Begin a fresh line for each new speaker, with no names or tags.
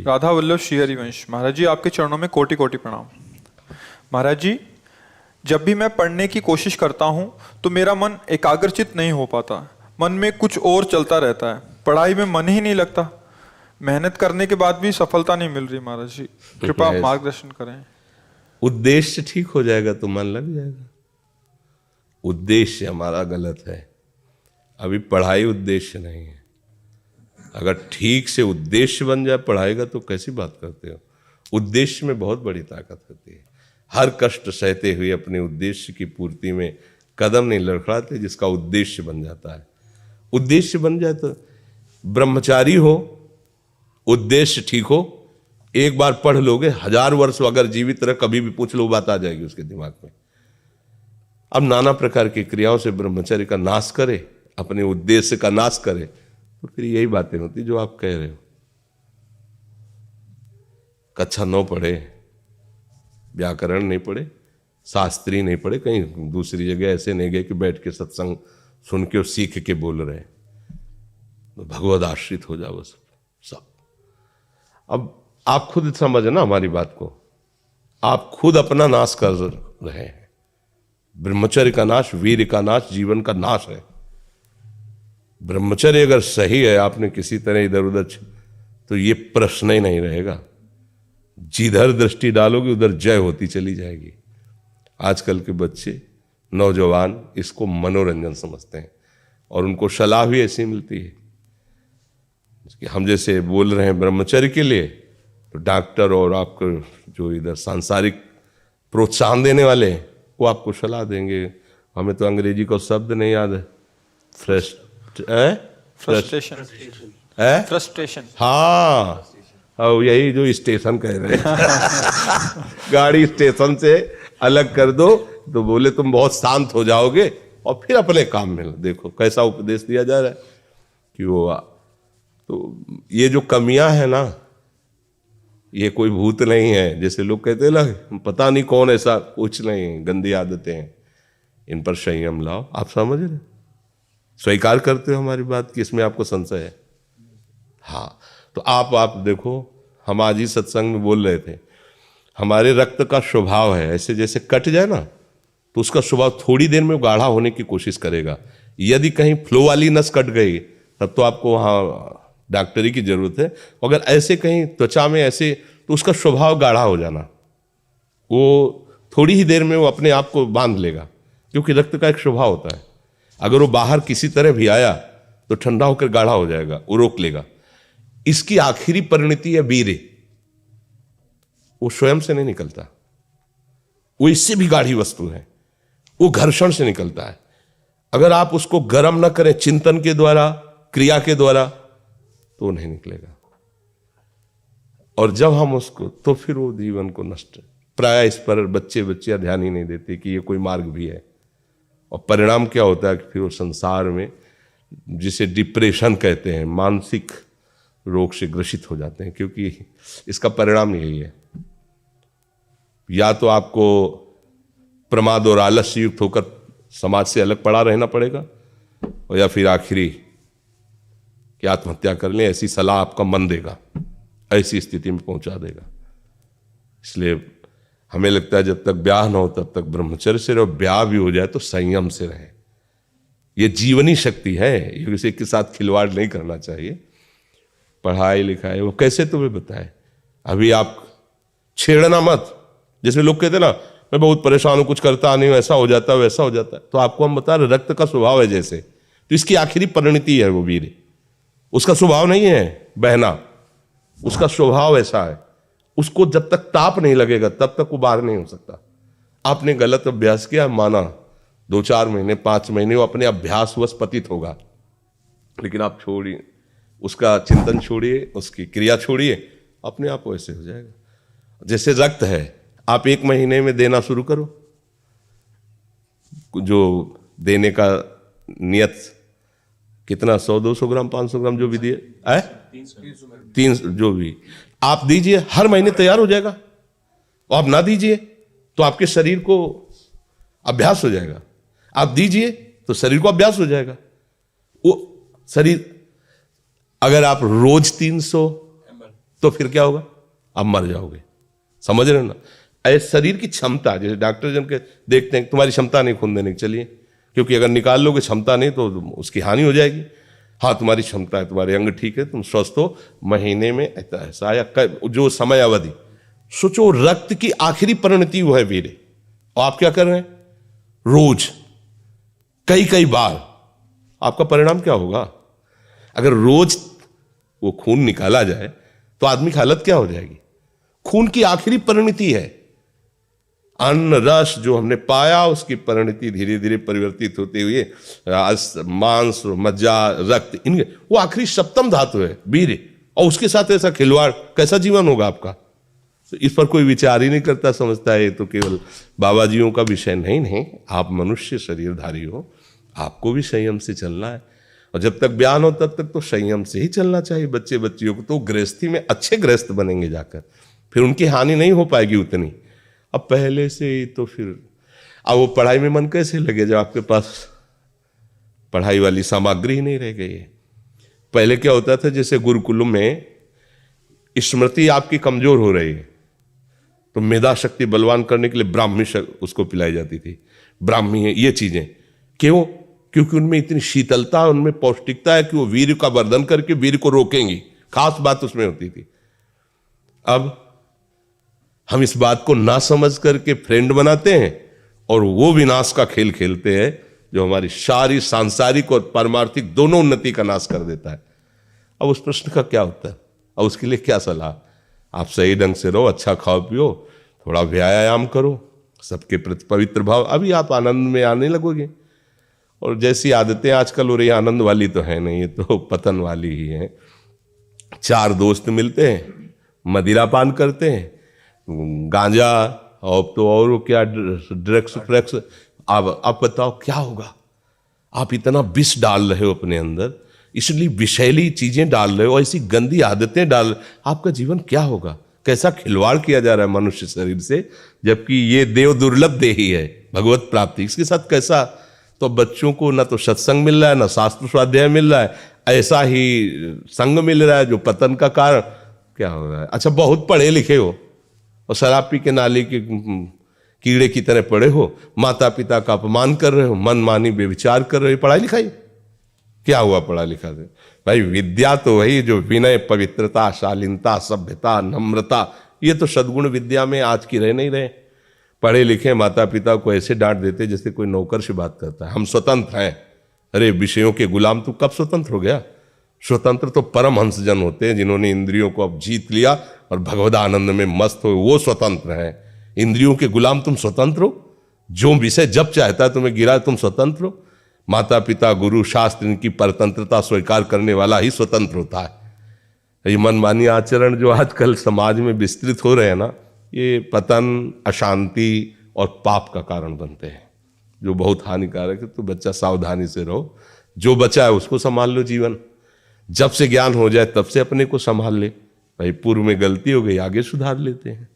राधा वल्लभ श्री हरिवंश। महाराज जी, आपके चरणों में कोटि कोटि प्रणाम। महाराज जी, जब भी मैं पढ़ने की कोशिश करता हूँ तो मेरा मन एकाग्रचित नहीं हो पाता, मन में कुछ और चलता रहता है, पढ़ाई में मन ही नहीं लगता। मेहनत करने के बाद भी सफलता नहीं मिल रही। महाराज जी, कृपा मार्गदर्शन करें।
उद्देश्य ठीक हो जाएगा तो मन लग जाएगा। उद्देश्य हमारा गलत है, अभी पढ़ाई उद्देश्य नहीं है। अगर ठीक से उद्देश्य बन जाए पढ़ाई का तो कैसी बात करते हो। उद्देश्य में बहुत बड़ी ताकत होती है। हर कष्ट सहते हुए अपने उद्देश्य की पूर्ति में कदम नहीं लड़खड़ाते, जिसका उद्देश्य बन जाता है। उद्देश्य बन जाए तो ब्रह्मचारी हो, उद्देश्य ठीक हो, एक बार पढ़ लोगे, 1000 वर्ष अगर जीवित रह कभी भी पूछ लो बात आ जाएगी उसके दिमाग में। अब नाना प्रकार की क्रियाओं से ब्रह्मचर्य का नाश करे, अपने उद्देश्य का नाश करे, तो फिर यही बातें होती जो आप कह रहे हो। कक्षा 9 पढ़े, व्याकरण नहीं पढ़े, शास्त्री नहीं पढ़े, कहीं दूसरी जगह ऐसे नहीं गए कि बैठ के सत्संग सुन के और सीख के बोल रहे, तो भगवद आश्रित हो जाओ सब। अब आप खुद समझे ना हमारी बात को, आप खुद अपना नाश कर रहे हैं। ब्रह्मचर्य का नाश वीर का नाश, जीवन का नाश है। ब्रह्मचर्य अगर सही है, आपने किसी तरह इधर उधर, तो ये प्रश्न ही नहीं रहेगा। जिधर दृष्टि डालोगे उधर जय होती चली जाएगी। आजकल के बच्चे नौजवान इसको मनोरंजन समझते हैं और उनको सलाह भी ऐसी मिलती है कि हम जैसे बोल रहे हैं ब्रह्मचर्य के लिए, तो डॉक्टर और आपको जो इधर सांसारिक प्रोत्साहन देने वाले हैं वो आपको सलाह देंगे। हमें तो अंग्रेजी का शब्द नहीं याद है,
फ्रस्ट्रेशन।
हाँ, यही जो स्टेशन कह रहे हैं गाड़ी स्टेशन से अलग कर दो तो बोले तुम बहुत शांत हो जाओगे और फिर अपने काम में। देखो कैसा उपदेश दिया जा रहा है कि वो, तो ये जो कमियां है ना, ये कोई भूत नहीं है जैसे लोग कहते हैं ना, पता नहीं कौन, ऐसा कुछ नहीं, गंदी आदतें हैं, इन पर संयम लाओ। आप समझ रहे, स्वीकार करते हो हमारी बात कि इसमें आपको संशय है? हाँ, तो आप देखो, हम आज ही सत्संग में बोल रहे थे, हमारे रक्त का स्वभाव है ऐसे, जैसे कट जाए ना तो उसका स्वभाव थोड़ी देर में गाढ़ा होने की कोशिश करेगा। यदि कहीं फ्लो वाली नस कट गई तब तो आपको वहाँ डॉक्टरी की जरूरत है। अगर ऐसे कहीं त्वचा में ऐसे, तो उसका स्वभाव गाढ़ा हो जाना, वो थोड़ी ही देर में वो अपने आप को बांध लेगा, क्योंकि रक्त का एक स्वभाव होता है। अगर वो बाहर किसी तरह भी आया तो ठंडा होकर गाढ़ा हो जाएगा, वो रोक लेगा। इसकी आखिरी परिणति है वीर्य, वो स्वयं से नहीं निकलता, वो इससे भी गाढ़ी वस्तु है, वो घर्षण से निकलता है। अगर आप उसको गर्म न करें चिंतन के द्वारा, क्रिया के द्वारा, तो नहीं निकलेगा। और जब हम उसको, तो फिर वो जीवन को नष्ट, प्राय इस पर बच्चे ध्यान ही नहीं देते कि ये कोई मार्ग भी है। और परिणाम क्या होता है कि फिर वो संसार में, जिसे डिप्रेशन कहते हैं, मानसिक रोग से ग्रसित हो जाते हैं, क्योंकि इसका परिणाम यही है। या तो आपको प्रमाद और आलस्य युक्त होकर समाज से अलग पड़ा रहना पड़ेगा, और या फिर आखिरी कि आत्महत्या कर लें, ऐसी सलाह आपका मन देगा, ऐसी स्थिति में पहुंचा देगा। इसलिए हमें लगता है जब तक ब्याह न हो तब तक ब्रह्मचर्य से रहो, ब्याह भी हो जाए तो संयम से रहे। ये जीवनी शक्ति है, ये किसी के साथ खिलवाड़ नहीं करना चाहिए। पढ़ाई लिखाई वो कैसे तुम्हें बताए, अभी आप छेड़ना मत। जैसे लोग कहते ना, मैं बहुत परेशान हूं, कुछ करता नहीं हूं, ऐसा हो जाता है वैसा हो जाता है, तो आपको हम बता रहे रक्त का स्वभाव है जैसे, तो इसकी आखिरी परिणति है वो वीर। उसका स्वभाव नहीं है बहना, उसका स्वभाव ऐसा है, उसको जब तक ताप नहीं लगेगा तब तक वो बाहर नहीं हो सकता। आपने गलत अभ्यास किया, माना 2-4 महीने 5 महीने वो अपने अभ्यासवश पतित होगा, लेकिन आप छोड़िए, उसका चिंतन छोड़िए, उसकी क्रिया छोड़िए, अपने आप वैसे हो जाएगा। जैसे रक्त है, आप 1 महीने में देना शुरू करो, जो देने का नियत कितना, 100-200 ग्राम 500 ग्राम जो भी दिए, 300 जो भी आप दीजिए, हर महीने तैयार हो जाएगा। और आप ना दीजिए तो आपके शरीर को अभ्यास हो जाएगा, आप दीजिए तो शरीर को अभ्यास हो जाएगा। वो शरीर, अगर आप रोज 300 तो फिर क्या होगा? आप मर जाओगे। समझ रहे हो ना? ऐसे शरीर की क्षमता, जैसे डॉक्टर जन के देखते हैं तुम्हारी क्षमता नहीं खून देने की, चलिए, क्योंकि अगर निकाल लोगे क्षमता नहीं तो उसकी हानि हो जाएगी। हाँ तुम्हारी क्षमता है, तुम्हारे अंग ठीक है, तुम स्वस्थ हो, महीने में ऐसा या जो समय अवधि, सोचो रक्त की आखिरी परिणति वो है वीर्य, और आप क्या कर रहे हैं? रोज कई कई बार, आपका परिणाम क्या होगा? अगर रोज वो खून निकाला जाए तो आदमी की हालत क्या हो जाएगी? खून की आखिरी परिणति है। अन्न रस जो हमने पाया उसकी परिणति धीरे धीरे परिवर्तित होते हुए मांस, मज्जा, रक्त, इनके वो आखिरी सप्तम धातु है वीर्य, और उसके साथ ऐसा खिलवाड़, कैसा जीवन होगा आपका? तो इस पर कोई विचार ही नहीं करता, समझता है ये तो केवल बाबा जियों का विषय। नहीं नहीं, आप मनुष्य शरीरधारी हो, आपको भी संयम से चलना है, और जब तक ज्ञान हो तब तक तो संयम से ही चलना चाहिए। बच्चे बच्चियों को तो गृहस्थी में अच्छे गृहस्थ बनेंगे जाकर, फिर उनकी हानि नहीं हो पाएगी उतनी। अब पहले से ही तो फिर अब वो पढ़ाई में मन कैसे लगे जब आपके पास पढ़ाई वाली सामग्री ही नहीं रह गई है? पहले क्या होता था, जैसे गुरुकुलों में स्मृति आपकी कमजोर हो रही है तो मेधा शक्ति बलवान करने के लिए ब्राह्मी उसको पिलाई जाती थी, ब्राह्मी है ये चीजें। क्यों? क्योंकि उनमें इतनी शीतलता, उनमें पौष्टिकता है कि वो वीर का वर्धन करके वीर को रोकेंगी, खास बात उसमें होती थी। अब हम इस बात को ना समझ करके फ्रेंड बनाते हैं और वो विनाश का खेल खेलते हैं जो हमारी सारी सांसारिक और पारमार्थिक दोनों उन्नति का नाश कर देता है। अब उस प्रश्न का क्या होता है? अब उसके लिए क्या सलाह? आप सही ढंग से रहो, अच्छा खाओ पियो, थोड़ा व्यायाम करो, सबके प्रति पवित्र भाव, अभी आप आनंद में आने लगोगे। और जैसी आदतें आजकल हो रही, आनंद वाली तो है नहीं, ये तो पतन वाली ही है। चार दोस्त मिलते हैं, मदिरा पान करते हैं, गांजा और तो और क्या ड्रग्स फ्रग्स। आप बताओ क्या होगा? आप इतना विष डाल रहे हो अपने अंदर, इसलिए विषैली चीजें डाल रहे हो, ऐसी गंदी आदतें डाल, आपका जीवन क्या होगा? कैसा खिलवाड़ किया जा रहा है मनुष्य शरीर से, जबकि ये देव दुर्लभ देही है भगवत प्राप्ति, इसके साथ कैसा। तो बच्चों को ना तो सत्संग मिल रहा है, ना शास्त्र स्वाध्याय मिल रहा है, ऐसा ही संग मिल रहा है जो पतन का कारण क्या हो रहा है। अच्छा बहुत पढ़े लिखे हो और शराब पी के नाली के कीड़े की तरह पड़े हो, माता पिता का अपमान कर रहे हो, मन मानी बेविचार कर रहे हो, पढ़ाई लिखाई क्या हुआ? पढ़ा लिखा से भाई विद्या तो वही जो विनय, पवित्रता, शालीनता, सभ्यता, नम्रता, ये तो सद्गुण विद्या में आज की रह नहीं रहे। पढ़े लिखे माता पिता को ऐसे डांट देते जैसे कोई नौकर से बात करता है, हम स्वतंत्र हैं। अरे विषयों के गुलाम तू कब स्वतंत्र हो गया? स्वतंत्र तो परमहंस जन होते हैं जिन्होंने इंद्रियों को अब जीत लिया और भगवद आनंद में मस्त हो, वो स्वतंत्र हैं। इंद्रियों के गुलाम तुम स्वतंत्र हो, जो विषय जब चाहता है तुम्हें गिरा तुम स्वतंत्र हो। माता पिता, गुरु, शास्त्र, इनकी परतंत्रता स्वीकार करने वाला ही स्वतंत्र होता है। ये मनमानी आचरण जो आजकल समाज में विस्तृत हो रहे हैं ना, ये पतन, अशांति और पाप का कारण बनते हैं, जो बहुत हानिकारक है। तो बच्चा सावधानी से रहो, जो बचा है उसको संभाल लो जीवन। जब से ज्ञान हो जाए तब से अपने को संभाल ले। भाई पूर्व में गलती हो गई, आगे सुधार लेते हैं।